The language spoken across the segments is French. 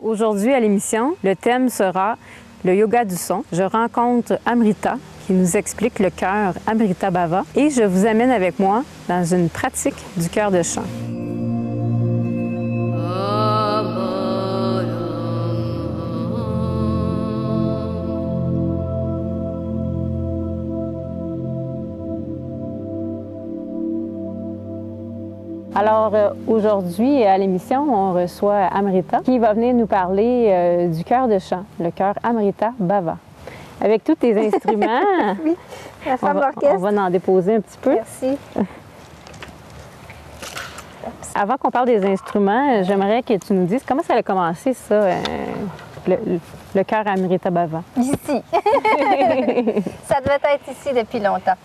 Aujourd'hui à l'émission, le thème sera le yoga du son. Je rencontre Amrita qui nous explique le chœur Amrita Bhava et je vous amène avec moi dans une pratique du chœur de chant. Alors aujourd'hui à l'émission, on reçoit Amrita qui va venir nous parler du chœur de chant, le chœur Amrita Bhava. Avec tous tes instruments, oui, la femme d'orchestre. On va en déposer un petit peu. Merci. Avant qu'on parle des instruments, j'aimerais que tu nous dises comment ça a commencé ça, le chœur Amrita Bhava. Ici. Ça devait être ici depuis longtemps.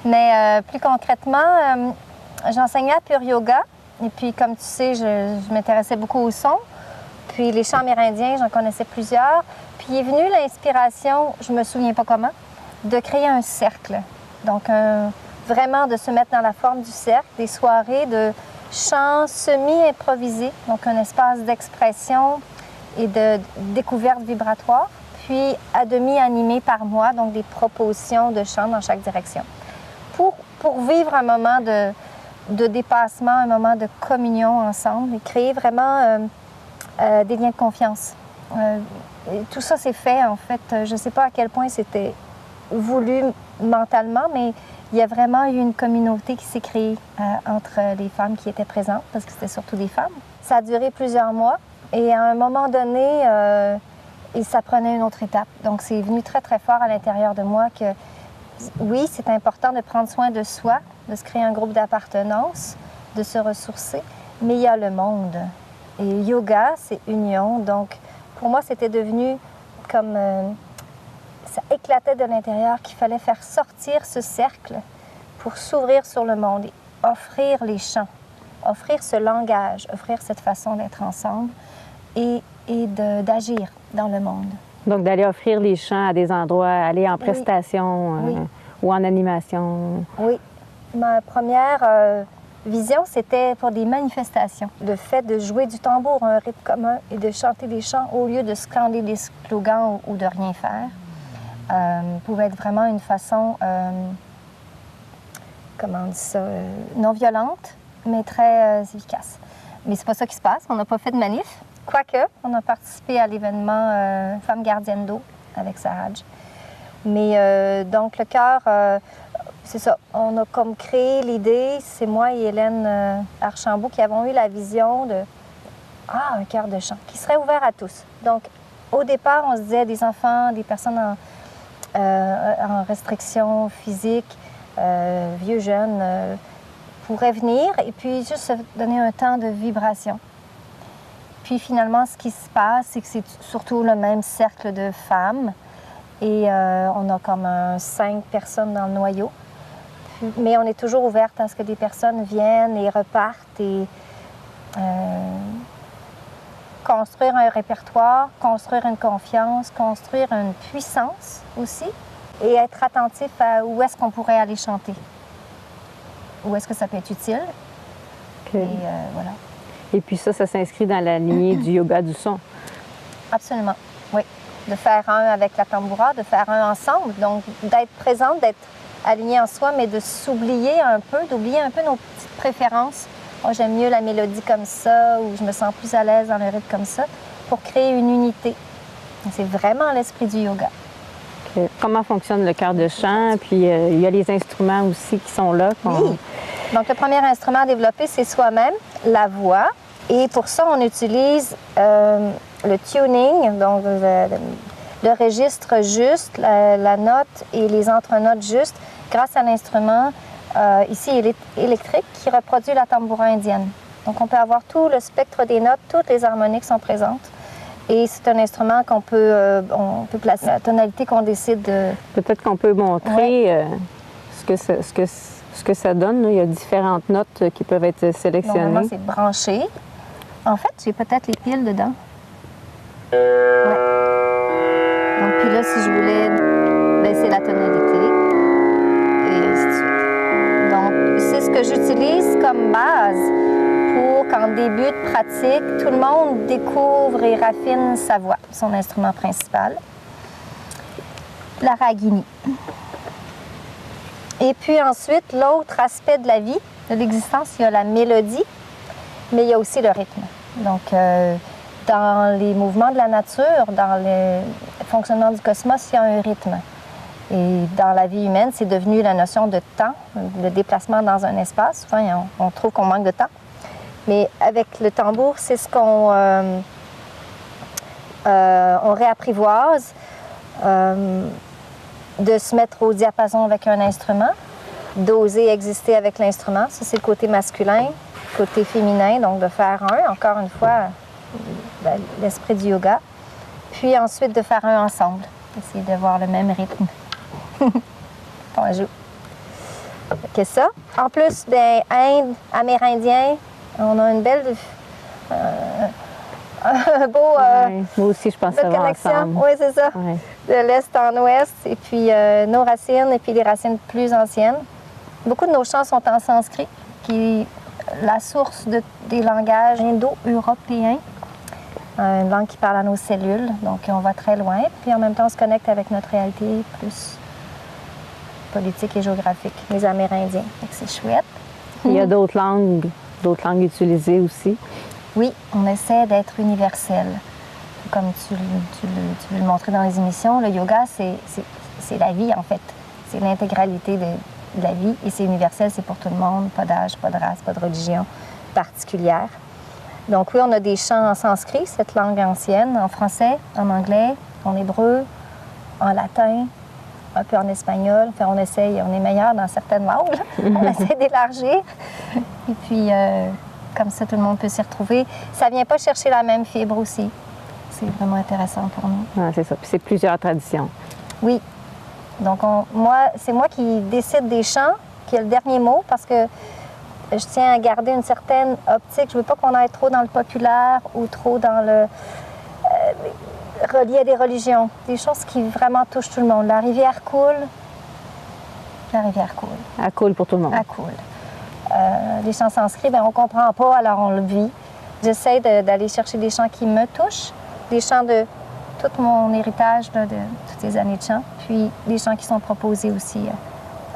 Mais plus concrètement, j'enseignais à Pure Yoga. Et puis, comme tu sais, je m'intéressais beaucoup au son. Puis les chants amérindiens, j'en connaissais plusieurs. Puis est venue l'inspiration, je me souviens pas comment, de créer un cercle. Donc, vraiment de se mettre dans la forme du cercle, des soirées de chants semi-improvisés, donc un espace d'expression et de découverte vibratoire, puis à demi animé par moi, donc des propositions de chants dans chaque direction. Pour vivre un moment de dépassement, un moment de communion ensemble et créer vraiment des liens de confiance. Tout ça s'est fait, en fait, je ne sais pas à quel point c'était voulu mentalement, mais il y a vraiment eu une communauté qui s'est créée entre les femmes qui étaient présentes, parce que c'était surtout des femmes. Ça a duré plusieurs mois et à un moment donné, ça prenait une autre étape. Donc c'est venu très, très fort à l'intérieur de moi que oui, c'est important de prendre soin de soi, de se créer un groupe d'appartenance, de se ressourcer, mais il y a le monde. Et yoga, c'est union. Donc, pour moi, c'était devenu comme... ça éclatait de l'intérieur qu'il fallait faire sortir ce cercle pour s'ouvrir sur le monde et offrir les chants, offrir ce langage, offrir cette façon d'être ensemble et d'agir dans le monde. Donc, d'aller offrir les chants à des endroits, aller en prestation oui. Ou en animation. Oui. Ma première vision, c'était pour des manifestations. Le fait de jouer du tambour, un rythme commun, et de chanter des chants au lieu de scander des slogans ou de rien faire, pouvait être vraiment une façon, comment on dit ça, non violente, mais très efficace. Mais c'est pas ça qui se passe. On n'a pas fait de manif. Quoique, on a participé à l'événement Femmes gardiennes d'eau avec Saraj. Mais donc, le chœur, c'est ça. On a comme créé l'idée, c'est moi et Hélène Archambault qui avons eu la vision de un chœur de chant qui serait ouvert à tous. Donc, au départ, on se disait des enfants, des personnes en restriction physique, vieux jeunes, pourraient venir et puis juste se donner un temps de vibration. Puis finalement, ce qui se passe, c'est que c'est surtout le même cercle de femmes et on a comme 5 personnes dans le noyau. Mais on est toujours ouverte à ce que des personnes viennent et repartent et construire un répertoire, construire une confiance, construire une puissance aussi et être attentif à où est-ce qu'on pourrait aller chanter. Où est-ce que ça peut être utile. Okay. Et voilà. Et puis ça s'inscrit dans la lignée du yoga du son. Absolument, oui. De faire un avec la tamboura, de faire un ensemble. Donc, d'être présente, d'être alignée en soi, mais de s'oublier un peu, d'oublier un peu nos petites préférences. Moi, j'aime mieux la mélodie comme ça, ou je me sens plus à l'aise dans le rythme comme ça, pour créer une unité. C'est vraiment l'esprit du yoga. Okay. Comment fonctionne le chœur de chant? Puis il y a les instruments aussi qui sont là. Oui. Donc, le premier instrument à développer, c'est soi-même, la voix. Et pour ça, on utilise le tuning, donc le registre juste, la note et les entrenotes justes, grâce à l'instrument ici électrique qui reproduit la tamboura indienne. Donc, on peut avoir tout le spectre des notes, toutes les harmoniques sont présentes. Et c'est un instrument qu'on peut, on peut placer la tonalité qu'on décide de... Peut-être qu'on peut montrer ce que ça donne. Là. Il y a différentes notes qui peuvent être sélectionnées. Normalement, c'est branché. En fait, j'ai peut-être les piles dedans. Ouais. Donc, puis là, si je voulais baisser la tonalité, et ainsi de suite. Donc, c'est ce que j'utilise comme base pour qu'en début de pratique, tout le monde découvre et raffine sa voix, son instrument principal, la ragini. Et puis ensuite, l'autre aspect de la vie, de l'existence, il y a la mélodie, mais il y a aussi le rythme. Donc, dans les mouvements de la nature, dans le fonctionnement du cosmos, il y a un rythme. Et dans la vie humaine, c'est devenu la notion de temps, le déplacement dans un espace. Souvent, on trouve qu'on manque de temps. Mais avec le tambour, c'est ce qu'on on réapprivoise, de se mettre au diapason avec un instrument, d'oser exister avec l'instrument. Ça, c'est le côté masculin. Côté féminin, donc de faire un, encore une fois, l'esprit du yoga. Puis ensuite de faire un ensemble, essayer de voir le même rythme. Bonjour. Que ça. En plus des Indes, Amérindiens, on a une belle, un beau, moi aussi, je pense savoir ensemble. Oui, c'est ça. Ouais. De l'est en ouest, et puis nos racines, et puis les racines plus anciennes. Beaucoup de nos chants sont en sanskrit, qui est la source des langages indo-européens, une langue qui parle à nos cellules, donc on va très loin. Puis en même temps, on se connecte avec notre réalité plus politique et géographique, les Amérindiens. C'est chouette. Il y a d'autres langues utilisées aussi. Oui, on essaie d'être universel. Comme tu veux le montrer dans les émissions, le yoga, c'est la vie en fait. C'est l'intégralité de la vie et c'est universel, c'est pour tout le monde, pas d'âge, pas de race, pas de religion particulière. Donc oui, on a des chants en sanskrit, cette langue ancienne, en français, en anglais, en hébreu, en latin, un peu en espagnol. Enfin, on essaye, on est meilleur dans certaines langues. On essaie d'élargir. Et puis, comme ça, tout le monde peut s'y retrouver. Ça ne vient pas chercher la même fibre aussi. C'est vraiment intéressant pour nous. Ah, c'est ça. Puis c'est plusieurs traditions. Oui. Donc, c'est moi qui décide des chants, qui est le dernier mot, parce que je tiens à garder une certaine optique. Je ne veux pas qu'on aille trop dans le populaire ou trop dans le relié à des religions. Des choses qui vraiment touchent tout le monde. La rivière coule. La rivière coule. Elle coule pour tout le monde. Elle coule. Les chants sanscrits, on ne comprend pas, alors on le vit. J'essaie d'aller chercher des chants qui me touchent, des chants de tout mon héritage de toutes ces années de chant, puis des chants qui sont proposés aussi.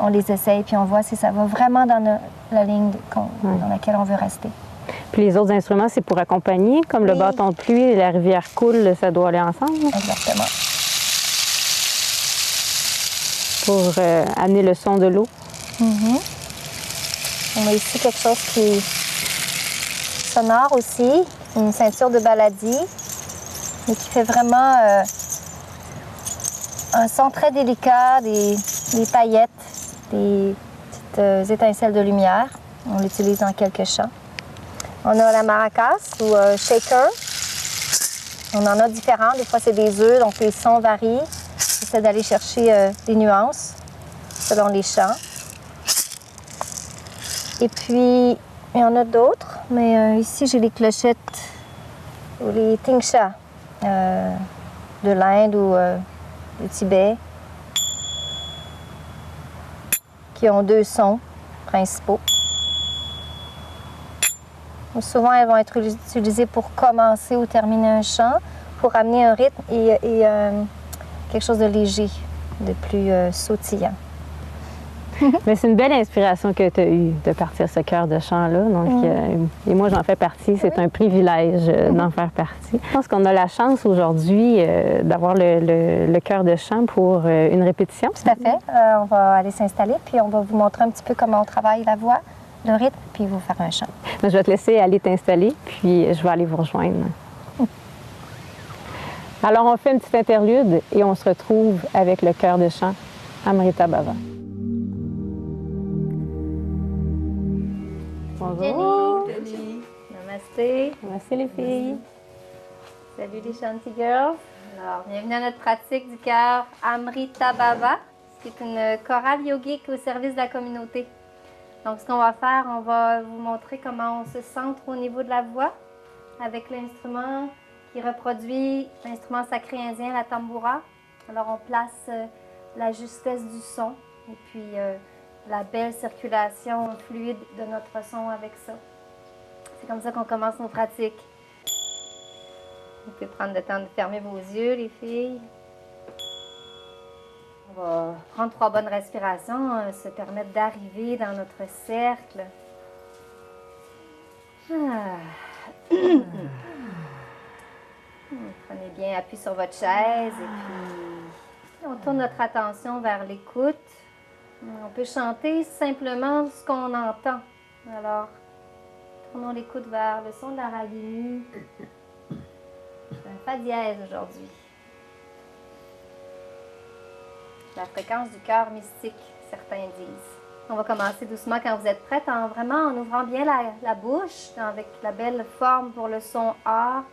On les essaye, puis on voit si ça va vraiment dans la ligne dans laquelle on veut rester. Puis les autres instruments, c'est pour accompagner, comme le bâton de pluie et la rivière coule, ça doit aller ensemble. Exactement. Pour amener le son de l'eau. On a ici quelque chose qui est sonore aussi, une ceinture de baladie, mais qui fait vraiment un son très délicat, des paillettes, des petites étincelles de lumière. On l'utilise dans quelques chants. On a la maracas ou shaker. On en a différents. Des fois, c'est des œufs, donc les sons varient. J'essaie d'aller chercher des nuances selon les chants. Et puis, il y en a d'autres, mais ici, j'ai les clochettes ou les tingsha de l'Inde ou du Tibet, qui ont deux sons principaux. Souvent, elles vont être utilisées pour commencer ou terminer un chant, pour amener un rythme et quelque chose de léger, de plus sautillant. Mais c'est une belle inspiration que tu as eue de partir ce chœur de chant-là. Donc, et moi, j'en fais partie. C'est un privilège d'en faire partie. Je pense qu'on a la chance aujourd'hui d'avoir le chœur de chant pour une répétition. Tout à fait. On va aller s'installer, puis on va vous montrer un petit peu comment on travaille la voix, le rythme, puis vous faire un chant. Je vais te laisser aller t'installer, puis je vais aller vous rejoindre. Alors, on fait une petite interlude et on se retrouve avec le chœur de chant Amrita Bhava. Bonjour. Jenny. Namasté. Merci les filles. Salut les Shanti Girls. Alors, bienvenue à notre pratique du chœur Amrita Bhava, qui est une chorale yogique au service de la communauté. Donc, ce qu'on va faire, on va vous montrer comment on se centre au niveau de la voix avec l'instrument qui reproduit l'instrument sacré indien, la tambura. Alors, on place la justesse du son et puis la belle circulation fluide de notre son avec ça. C'est comme ça qu'on commence nos pratiques. Vous pouvez prendre le temps de fermer vos yeux, les filles. On va prendre 3 bonnes respirations, se permettre d'arriver dans notre cercle. Prenez bien appui sur votre chaise et puis on tourne notre attention vers l'écoute. On peut chanter simplement ce qu'on entend. Alors, tournons l'écoute vers le son de la ragini. C'est un fa dièse aujourd'hui. La fréquence du cœur mystique, certains disent. On va commencer doucement quand vous êtes prête, vraiment en ouvrant bien la bouche, avec la belle forme pour le son A,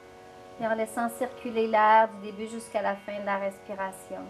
et en laissant circuler l'air du début jusqu'à la fin de la respiration.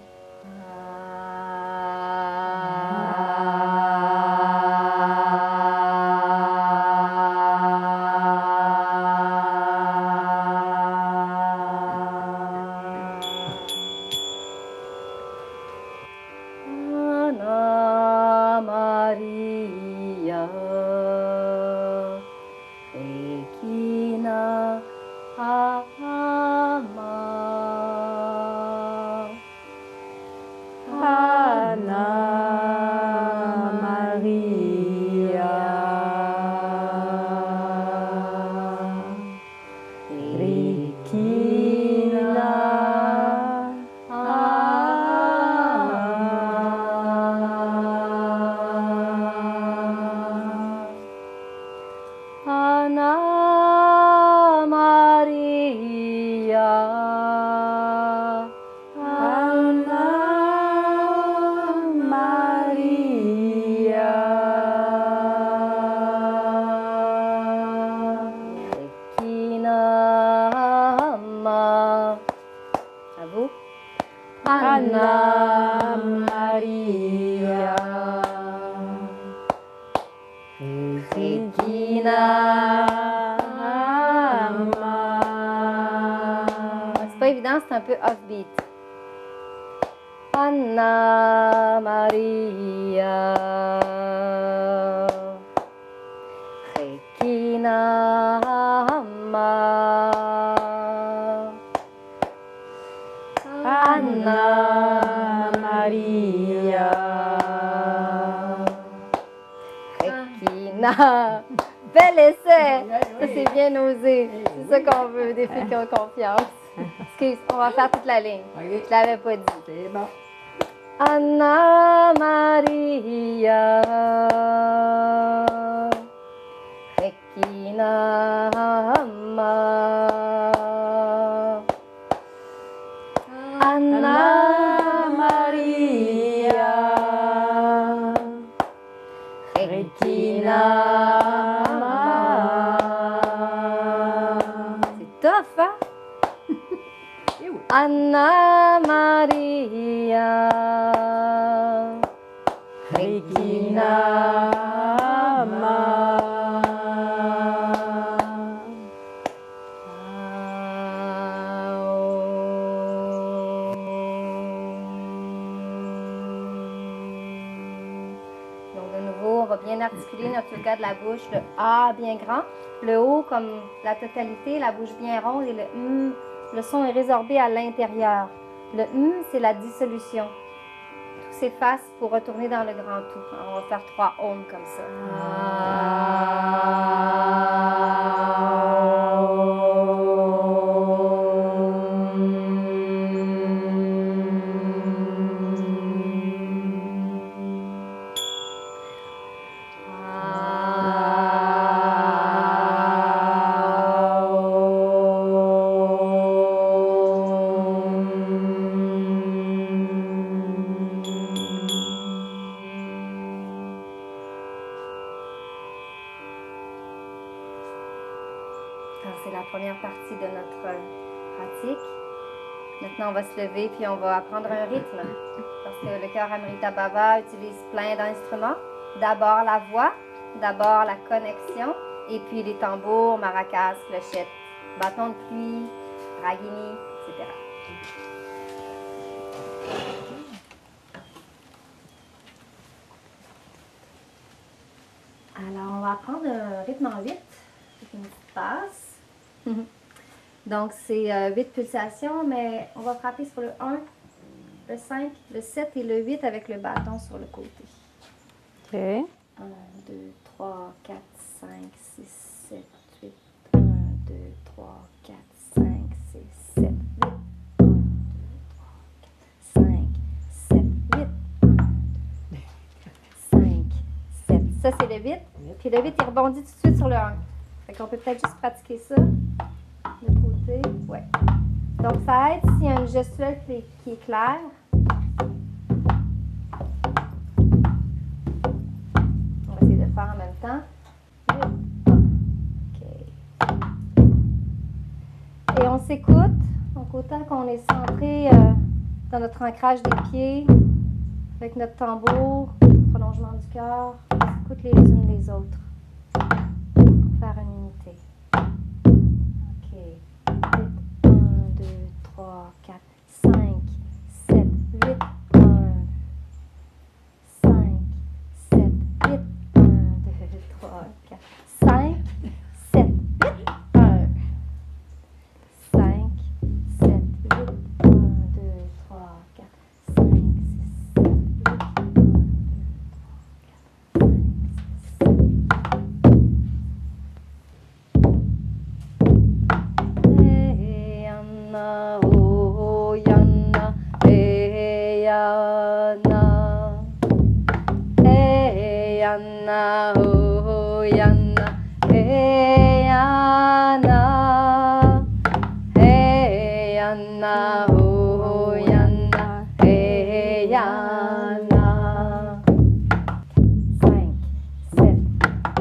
Anna Maria Regina Amma. C'est pas évident, c'est un peu offbeat. Anna Maria Regina Amma. Anna Maria Regina. Bel essai! Ça, c'est bien osé. C'est ça qu'on veut, des filles qui ont confiance. Excuse, on va faire toute la ligne. Je l'avais pas dit. C'est bon. Anna Maria Regina Amma. Anna Maria Regina Amma. C'est tough, hein? Anna Maria Regina Amma. Donc de nouveau, on va bien articuler notre yoga de la bouche, le A bien grand, le O comme la totalité, la bouche bien ronde et le M, le son est résorbé à l'intérieur. Le M, c'est la dissolution. Tout s'efface pour retourner dans le grand tout. On va faire 3 ohms comme ça. C'est la première partie de notre pratique. Maintenant, on va se lever puis on va apprendre un rythme. Parce que le cœur Amrita Baba utilise plein d'instruments. D'abord la voix, d'abord la connexion, et puis les tambours, maracas, clochettes, bâtons de pluie, ragini, etc. Alors, on va apprendre un rythme en 8. passe. Donc, c'est 8 pulsations, mais on va frapper sur le 1, le 5, le 7 et le 8 avec le bâton sur le côté. OK. 1, 2, 3, 4, 5, 6, 7, 8. 1, 2, 3, 4, 5, 6, 7, 8. 1, 2, 3, 4, 5, 7, 8. 1, 2, 5, 7. Ça, c'est le 8. Puis le 8, il rebondit tout de suite sur le 1. Fait qu'on peut peut-être juste pratiquer ça. De côté. Ouais. Donc, ça aide s'il y a une gestuelle qui est claire. On va essayer de le faire en même temps. 8. OK. Et on s'écoute. Donc, autant qu'on est centré dans notre ancrage des pieds, avec notre tambour, prolongement du cœur, on s'écoute les unes les autres. Pour faire une unité. OK. 1, 2, 3, 4, 5, 7, 8, 1, 5, 7, 8, 1, 2, 3, 4, 5, 7, 8, 1, 5, 7, 8, 1, 2, 3, 4, 5, 6, 7, 8,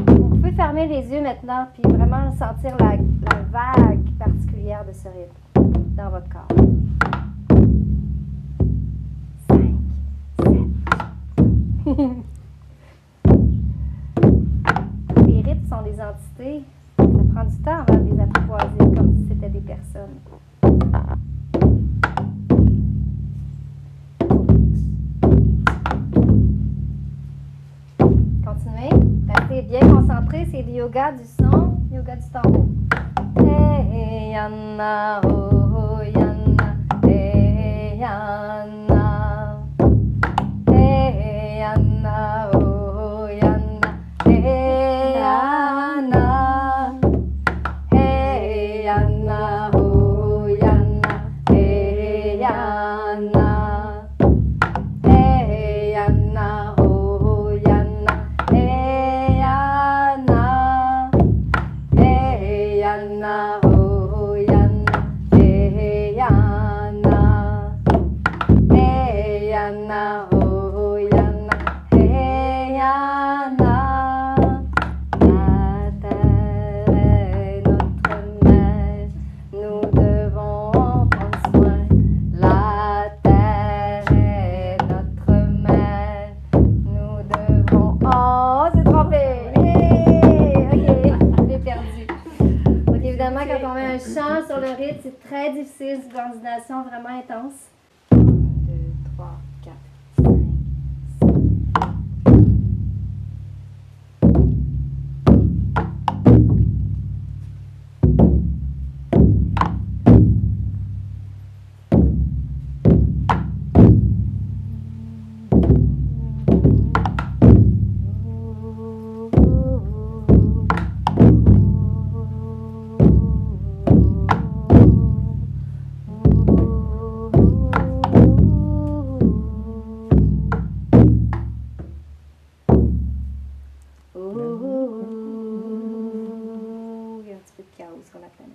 Vous pouvez fermer les yeux maintenant puis vraiment sentir la vague particulière de ce rythme dans votre corps. 5, 7. Les rythmes sont des entités. Ça prend du temps avant de les apprivoiser comme si c'était des personnes. Continuez. Restez bien concentré. C'est le yoga du son, yoga du tambour. Hey, Yana, oh, Yana, hey, Yana. Hey, Yana, oh, Yana, hey, Yana. Hey, Yana, oh, Yana, hey, Yana. Hey, Yana, oh, Yana, hey, Yana. Hey, Yana, oh, Yana, hey, Yana. Hey, Yana, oh, Yana, hey, Yana. La terre est notre mère, nous devons en prendre soin. La terre est notre mère, nous devons... Oh, c'est trompé! Yeah! OK, je l'ai perdu. Donc, évidemment, quand on met un chant sur le rythme, c'est très difficile, c'est une coordination vraiment intense. 1, 2, 3, 4, 5, 7. Il y a un petit peu de chaos sur la planète.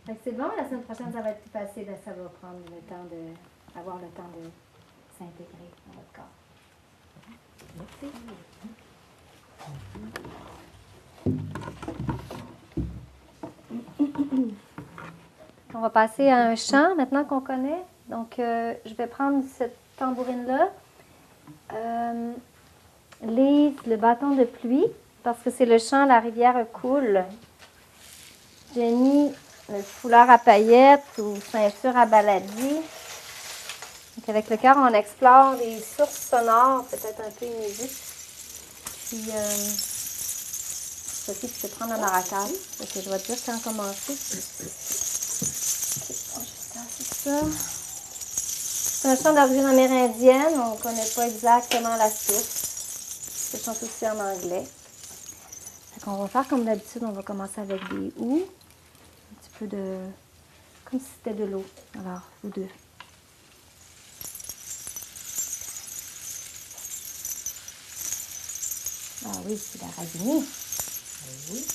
Fait que c'est bon, la semaine prochaine, ça va être plus facile. Ça va prendre le temps avoir le temps de s'intégrer dans votre corps. Merci. On va passer à un chant maintenant qu'on connaît. Donc, je vais prendre cette tambourine-là. Lise le bâton de pluie, parce que c'est le chant La rivière coule. J'ai mis le foulard à paillettes ou ceinture à baladi. Donc, avec le cœur, on explore les sources sonores, peut-être un peu inédites. Puis, Sophie, tu peux prendre la maracas. Parce que je vais te dire quand commencer. On juste tasser ça. C'est un chant d'origine amérindienne. On ne connaît pas exactement la source. C'est chante aussi en anglais. On va faire comme d'habitude. On va commencer avec des ou. Un petit peu de... Comme si c'était de l'eau. Alors, ou deux. Ah oui, c'est la ravinée. Oui.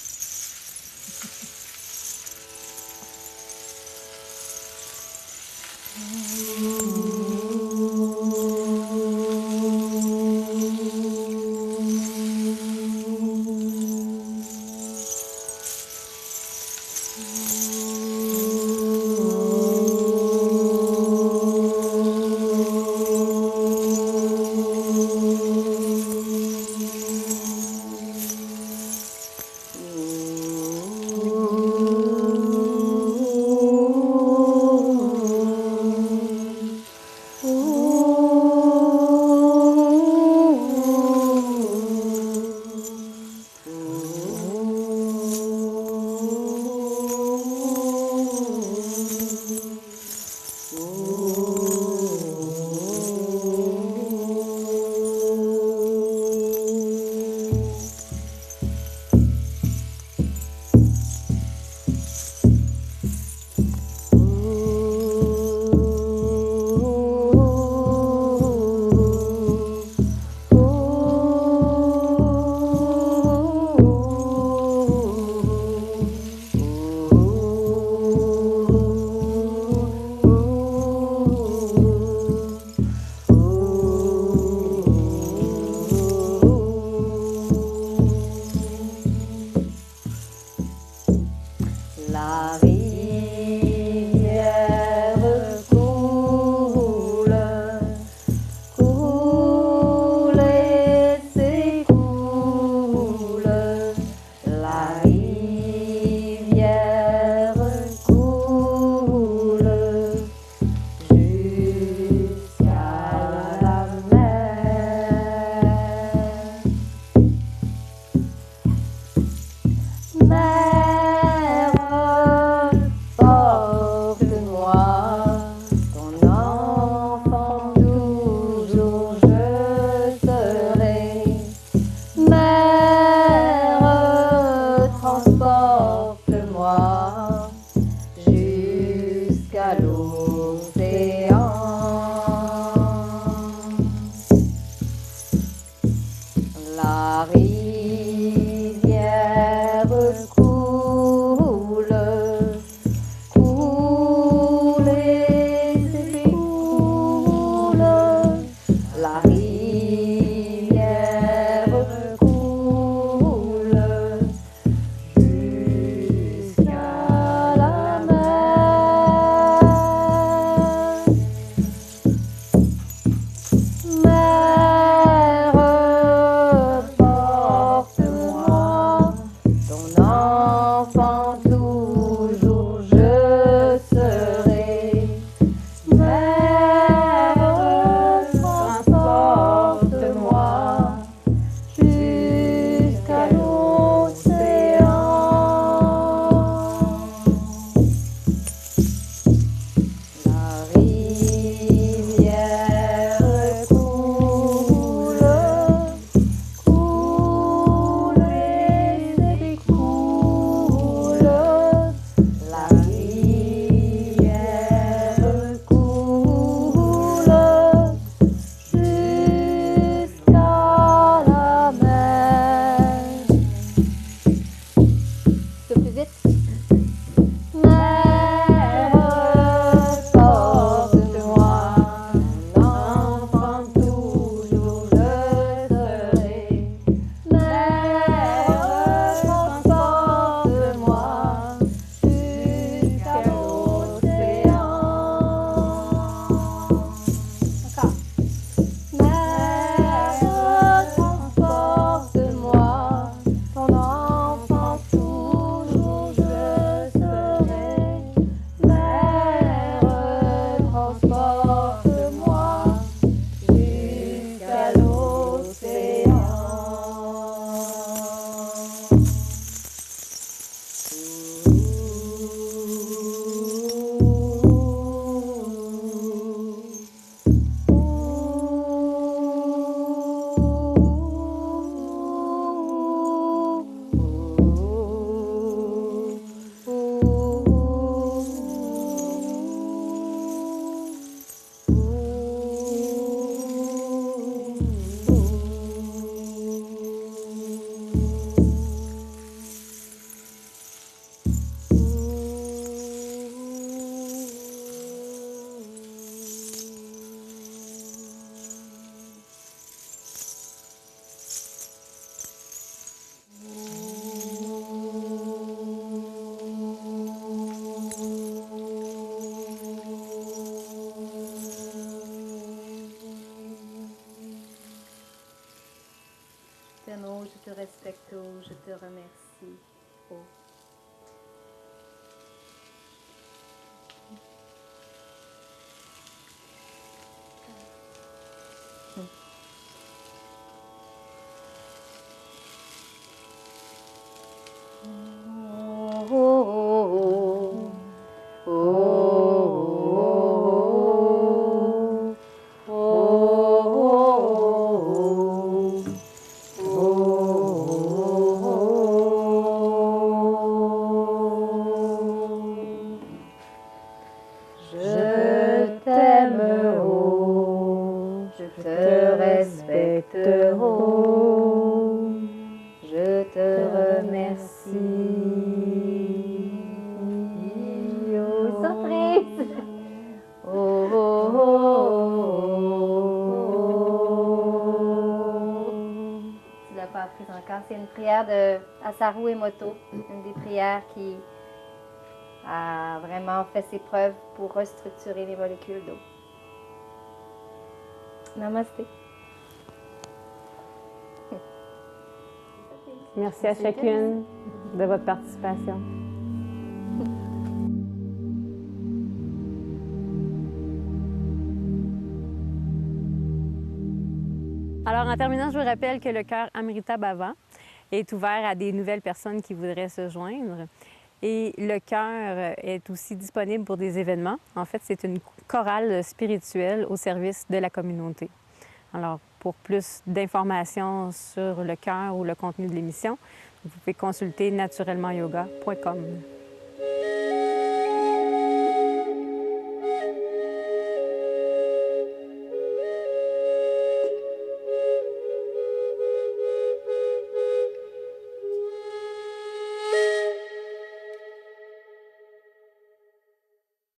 prière de Asaru Emoto, une des prières qui a vraiment fait ses preuves pour restructurer les molécules d'eau. Namasté. Merci à chacune de votre participation. Alors, en terminant, je vous rappelle que le chœur Amrita Bhava est ouvert à des nouvelles personnes qui voudraient se joindre. Et le chœur est aussi disponible pour des événements. En fait, c'est une chorale spirituelle au service de la communauté. Alors, pour plus d'informations sur le chœur ou le contenu de l'émission, vous pouvez consulter naturellementyoga.com.